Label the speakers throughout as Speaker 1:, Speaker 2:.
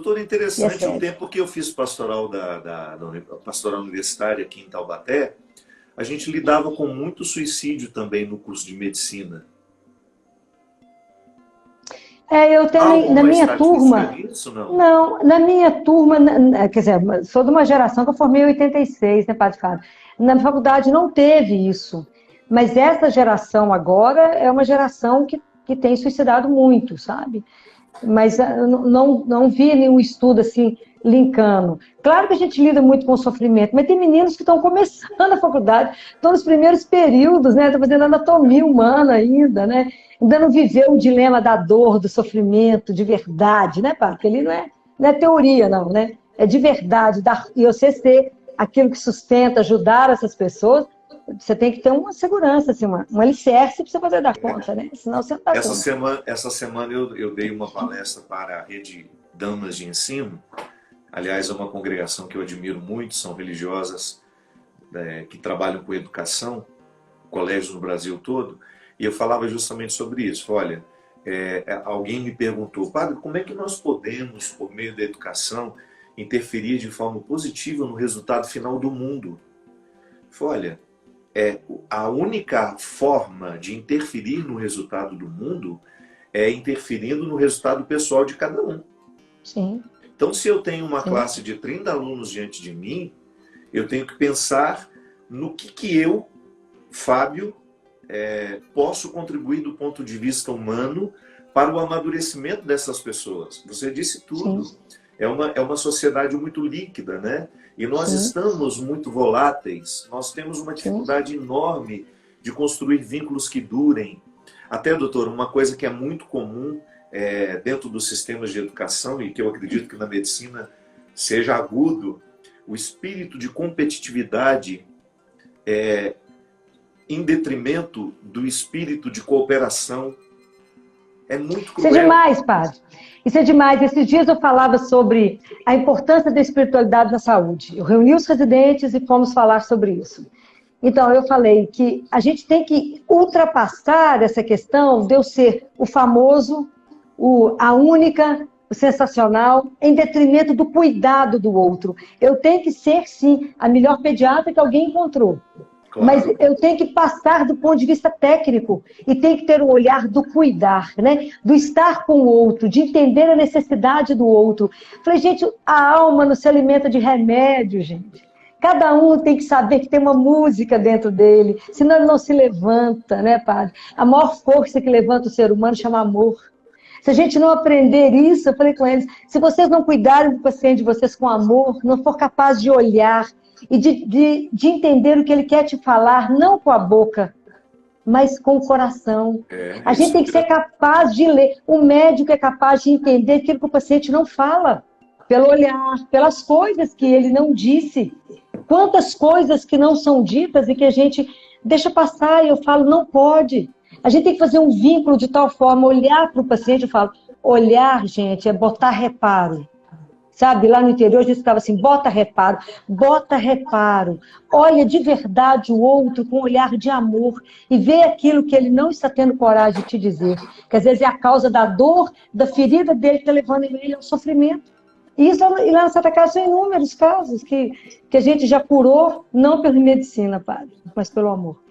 Speaker 1: Doutor, é
Speaker 2: E é
Speaker 1: interessante, o
Speaker 2: sério.
Speaker 1: tempo que eu fiz pastoral pastoral universitária aqui em Taubaté, a gente lidava com muito suicídio também no curso de medicina.
Speaker 2: Eu
Speaker 1: Há
Speaker 2: tenho, na
Speaker 1: alguma
Speaker 2: minha
Speaker 1: estatística
Speaker 2: turma,
Speaker 1: disso, não?
Speaker 2: não, na minha turma, quer dizer, sou de uma geração que eu formei em 86, né, Padre Fábio? Na faculdade não teve isso, mas essa geração agora é uma geração que tem suicidado muito, sabe? Mas eu não vi nenhum estudo assim linkando. Claro que a gente lida muito com o sofrimento, mas tem meninos que estão começando a faculdade, estão nos primeiros períodos, né? Estão fazendo anatomia humana ainda, né? Ainda não viveu o dilema da dor, do sofrimento, de verdade, né, pá? Porque ele não é teoria, não, né? É de verdade. E você ser aquilo que sustenta, ajudar essas pessoas, você tem que ter uma segurança, assim, um alicerce para você poder dar conta, né? Senão você não dá conta.
Speaker 1: Essa semana eu dei uma palestra para a rede Damas de Ensino. Aliás, é uma congregação que eu admiro muito, são religiosas que trabalham com educação, colégios no Brasil todo, e eu falava justamente sobre isso. Olha, alguém me perguntou, padre, como é que nós podemos, por meio da educação, interferir de forma positiva no resultado final do mundo? Eu falei, olha, a única forma de interferir no resultado do mundo é interferindo no resultado pessoal de cada um.
Speaker 2: Sim,
Speaker 1: Então, se eu tenho uma
Speaker 2: sim.
Speaker 1: classe de 30 alunos diante de mim, eu tenho que pensar no que eu, Fábio, posso contribuir do ponto de vista humano para o amadurecimento dessas pessoas. Você disse
Speaker 2: Sim,
Speaker 1: tudo. É uma sociedade muito líquida, né? E nós
Speaker 2: sim,
Speaker 1: estamos muito voláteis. Nós temos uma
Speaker 2: sim.
Speaker 1: dificuldade enorme de construir vínculos que durem. Até, doutor, uma coisa que é muito comum dentro dos sistemas de educação e que eu acredito que na medicina seja agudo, o espírito de competitividade em detrimento do espírito de cooperação é muito
Speaker 2: Isso é
Speaker 1: cruel.
Speaker 2: demais, padre. Isso é demais. Esses dias eu falava sobre a importância da espiritualidade na saúde. Eu reuni os residentes e fomos falar sobre isso. Então, eu falei que a gente tem que ultrapassar essa questão de eu ser o famoso, a única, o sensacional, em detrimento do cuidado do outro. Eu tenho que ser, sim, a melhor pediatra que alguém encontrou. Mas
Speaker 1: Claro.
Speaker 2: eu tenho que passar do ponto de vista técnico e tem que ter o olhar do cuidar, né? Do estar com o outro, de entender a necessidade do outro. Falei, gente, a alma não se alimenta de remédio, gente. Cada um tem que saber que tem uma música dentro dele, senão ele não se levanta, né, padre? A maior força que levanta o ser humano chama amor. Se a gente não aprender isso, eu falei com eles, se vocês não cuidarem do paciente de vocês com amor, não for capaz de olhar e de entender o que ele quer te falar, não com a boca, mas com o coração. A gente
Speaker 1: Isso
Speaker 2: tem que ser
Speaker 1: mesmo.
Speaker 2: capaz de ler. O médico é capaz de entender aquilo que o paciente não fala, pelo olhar, pelas coisas que ele não disse. Quantas coisas que não são ditas e que a gente deixa passar e eu falo, não pode. A gente tem que fazer um vínculo de tal forma, olhar para o paciente, eu falo, olhar, gente, é botar reparo. Sabe, lá no interior a gente ficava assim, bota reparo, olha de verdade o outro com um olhar de amor e vê aquilo que ele não está tendo coragem de te dizer, que às vezes é a causa da dor, da ferida dele que está levando ele ao sofrimento. E isso e lá na Santa Casa são inúmeros casos que a gente já curou, não pela medicina, padre, mas pelo amor.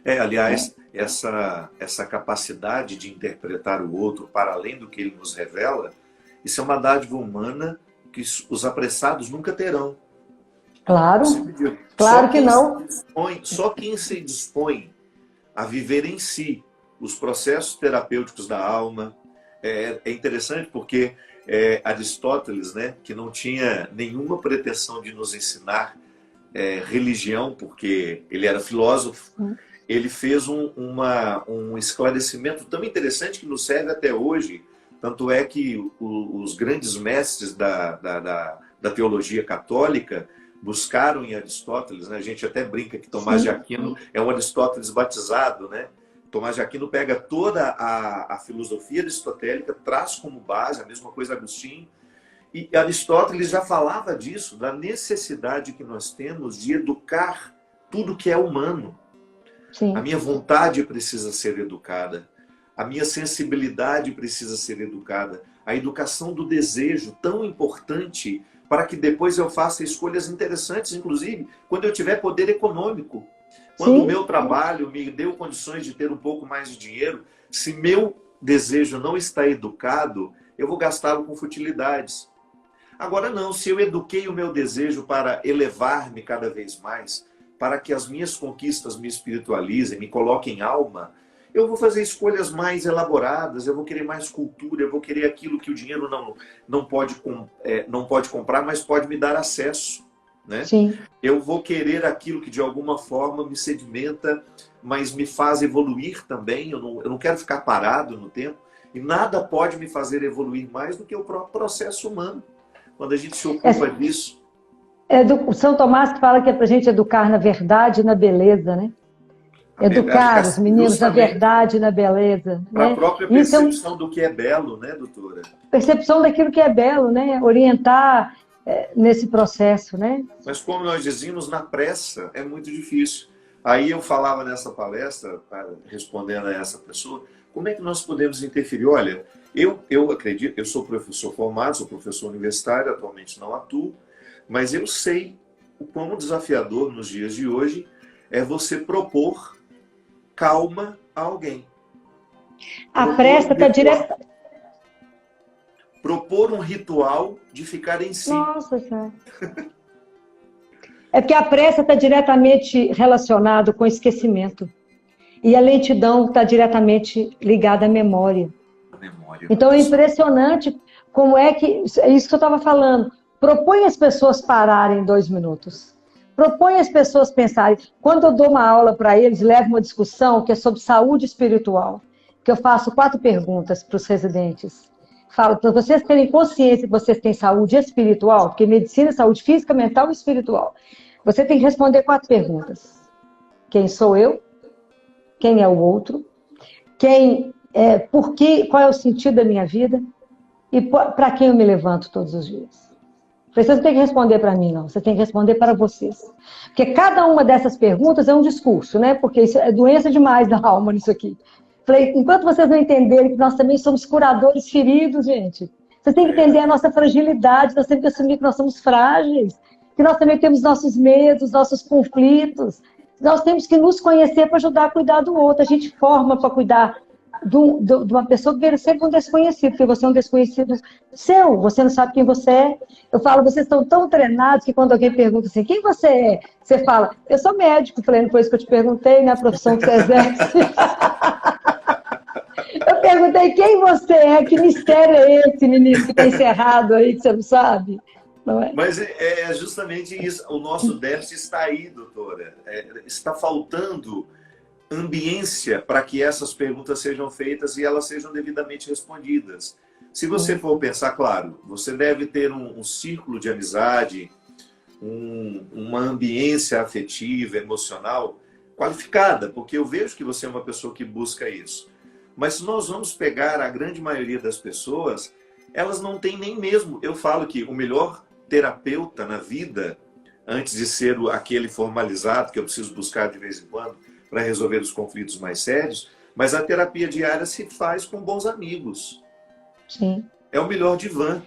Speaker 1: Aliás, essa capacidade de interpretar o outro para além do que ele nos revela, isso é uma dádiva humana que os apressados nunca terão. Eu
Speaker 2: Claro,
Speaker 1: sempre digo,
Speaker 2: claro que não.
Speaker 1: só quem se dispõe a viver em si os processos terapêuticos da alma. É interessante porque Aristóteles, né, que não tinha nenhuma pretensão de nos ensinar religião, porque ele era filósofo, ele fez um esclarecimento tão interessante que nos serve até hoje. Tanto é que os grandes mestres da teologia católica buscaram em Aristóteles, né? A gente até brinca que Tomás de
Speaker 2: Sim,
Speaker 1: Aquino é um Aristóteles batizado, né? Tomás de Aquino pega toda a filosofia aristotélica, traz como base, a mesma coisa Agostinho, e Aristóteles já falava disso, da necessidade que nós temos de educar tudo que é humano. A
Speaker 2: sim,
Speaker 1: minha vontade precisa ser educada. A minha sensibilidade precisa ser educada. a educação do desejo, tão importante para que depois eu faça escolhas interessantes, inclusive quando eu tiver poder econômico. Quando o meu trabalho me deu condições de ter um pouco mais de dinheiro, se meu desejo não está educado, eu vou gastá-lo com futilidades. Agora não, se eu eduquei o meu desejo para elevar-me cada vez mais, para que as minhas conquistas me espiritualizem, me coloquem alma, eu vou fazer escolhas mais elaboradas, eu vou querer mais cultura, eu vou querer aquilo que o dinheiro não pode comprar, mas pode me dar acesso. Né?
Speaker 2: Sim.
Speaker 1: Eu vou querer aquilo que de alguma forma me sedimenta, mas me faz evoluir também. Eu não quero ficar parado no tempo. E nada pode me fazer evoluir mais do que o próprio processo humano. Quando a gente se ocupa disso.
Speaker 2: O São Tomás que fala que é para a gente educar na verdade e na beleza, né? Educar os meninos na verdade e na beleza.
Speaker 1: Para
Speaker 2: né?
Speaker 1: a própria percepção do que é belo, né, doutora?
Speaker 2: Percepção daquilo que é belo, né? Orientar nesse processo, né?
Speaker 1: Mas como nós dizíamos, na pressa é muito difícil. Aí eu falava nessa palestra, respondendo a essa pessoa, como é que nós podemos interferir? Olha, eu acredito, eu sou professor formado, sou professor universitário, atualmente não atuo, mas eu sei o quão desafiador nos dias de hoje é você propor calma a alguém.
Speaker 2: A pressa está direta.
Speaker 1: Propor um ritual de ficar em si.
Speaker 2: Nossa Senhora. É porque a pressa está diretamente relacionada com o esquecimento. E a lentidão está diretamente ligada à memória. Então é impressionante como é que... É isso que eu estava falando. Propõe as pessoas pararem 2 minutos. Propõe as pessoas pensarem. Quando eu dou uma aula para eles, levo uma discussão que é sobre saúde espiritual, que eu faço 4 perguntas para os residentes. Falo para vocês terem consciência que vocês têm saúde espiritual, porque medicina é saúde física, mental e espiritual. Você tem que responder 4 perguntas. Quem sou eu? Quem é o outro? Por quê? Qual é o sentido da minha vida? E para quem eu me levanto todos os dias? Você não tem que responder para mim, não. Você tem que responder para vocês. Porque cada uma dessas perguntas é um discurso, né? Porque isso é doença demais da alma nisso aqui. Falei, enquanto vocês não entenderem que nós também somos curadores feridos, gente, vocês têm que entender a nossa fragilidade, nós temos que assumir que nós somos frágeis, que nós também temos nossos medos, nossos conflitos. Nós temos que nos conhecer para ajudar a cuidar do outro. A gente forma para cuidar de uma pessoa que vira sempre um desconhecido, porque você é um desconhecido seu, você não sabe quem você é. Eu falo, vocês estão tão treinados que quando alguém pergunta assim, quem você é? Você fala, eu sou médico. Falei, depois que eu te perguntei, né, a profissão que você exerce. Eu perguntei, quem você é? Que mistério é esse, menino, que está encerrado aí, que você não sabe? Não é?
Speaker 1: Mas é justamente isso, o nosso déficit está aí, doutora. Está faltando ambiência para que essas perguntas sejam feitas e elas sejam devidamente respondidas. Se você for pensar, claro, você deve ter um círculo de amizade, uma ambiência afetiva, emocional qualificada, porque eu vejo que você é uma pessoa que busca isso. Mas se nós vamos pegar a grande maioria das pessoas, elas não têm nem mesmo. Eu falo que o melhor terapeuta na vida, antes de ser aquele formalizado que eu preciso buscar de vez em quando para resolver os conflitos mais sérios, mas a terapia diária se faz com bons amigos.
Speaker 2: Sim.
Speaker 1: É o melhor divã.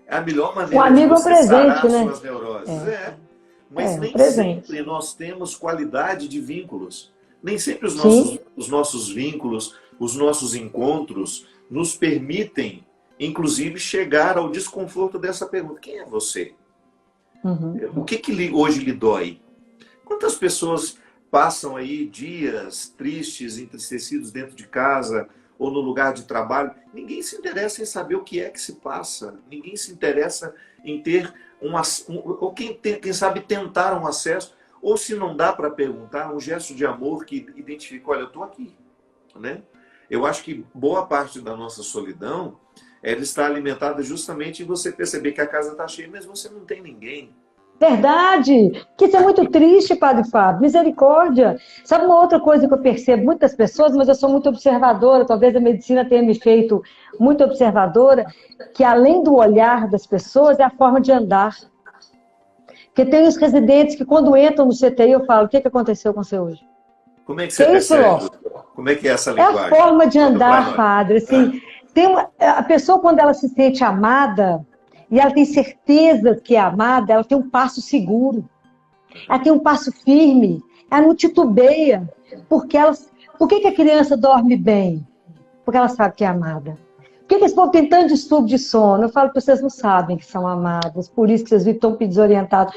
Speaker 1: É a melhor maneira
Speaker 2: o amigo
Speaker 1: de você
Speaker 2: presente,
Speaker 1: sarar
Speaker 2: né?
Speaker 1: suas neuroses. Mas nem
Speaker 2: presente.
Speaker 1: sempre nós temos qualidade de vínculos. Nem sempre os nossos vínculos, os nossos encontros nos permitem, inclusive, chegar ao desconforto dessa pergunta. Quem é você? O que hoje lhe dói? Quantas pessoas passam aí dias tristes, entristecidos dentro de casa ou no lugar de trabalho? Ninguém se interessa em saber o que é que se passa. Ninguém se interessa em ter ou quem sabe tentar um acesso, ou se não dá para perguntar, um gesto de amor que identifica, olha, eu estou aqui. Né? Eu acho que boa parte da nossa solidão ela está alimentada justamente em você perceber que a casa está cheia, mas você não tem ninguém.
Speaker 2: Verdade! Que isso é muito triste, Padre Fábio. Misericórdia! Sabe uma outra coisa que eu percebo muitas pessoas, mas eu sou muito observadora, talvez a medicina tenha me feito muito observadora, que além do olhar das pessoas, é a forma de andar. Porque tem os residentes que quando entram no CTI, eu falo, o que aconteceu com você hoje?
Speaker 1: Como é que você percebe? Como é que é essa linguagem?
Speaker 2: É a forma de andar, padre. Assim, A pessoa, quando ela se sente amada, e ela tem certeza que é amada, ela tem um passo seguro, ela tem um passo firme, ela não titubeia. Por que a criança dorme bem? Porque ela sabe que é amada. Por que esse povo tem tanto distúrbio de sono? Eu falo que vocês não sabem que são amadas, por isso que vocês vivem tão desorientados.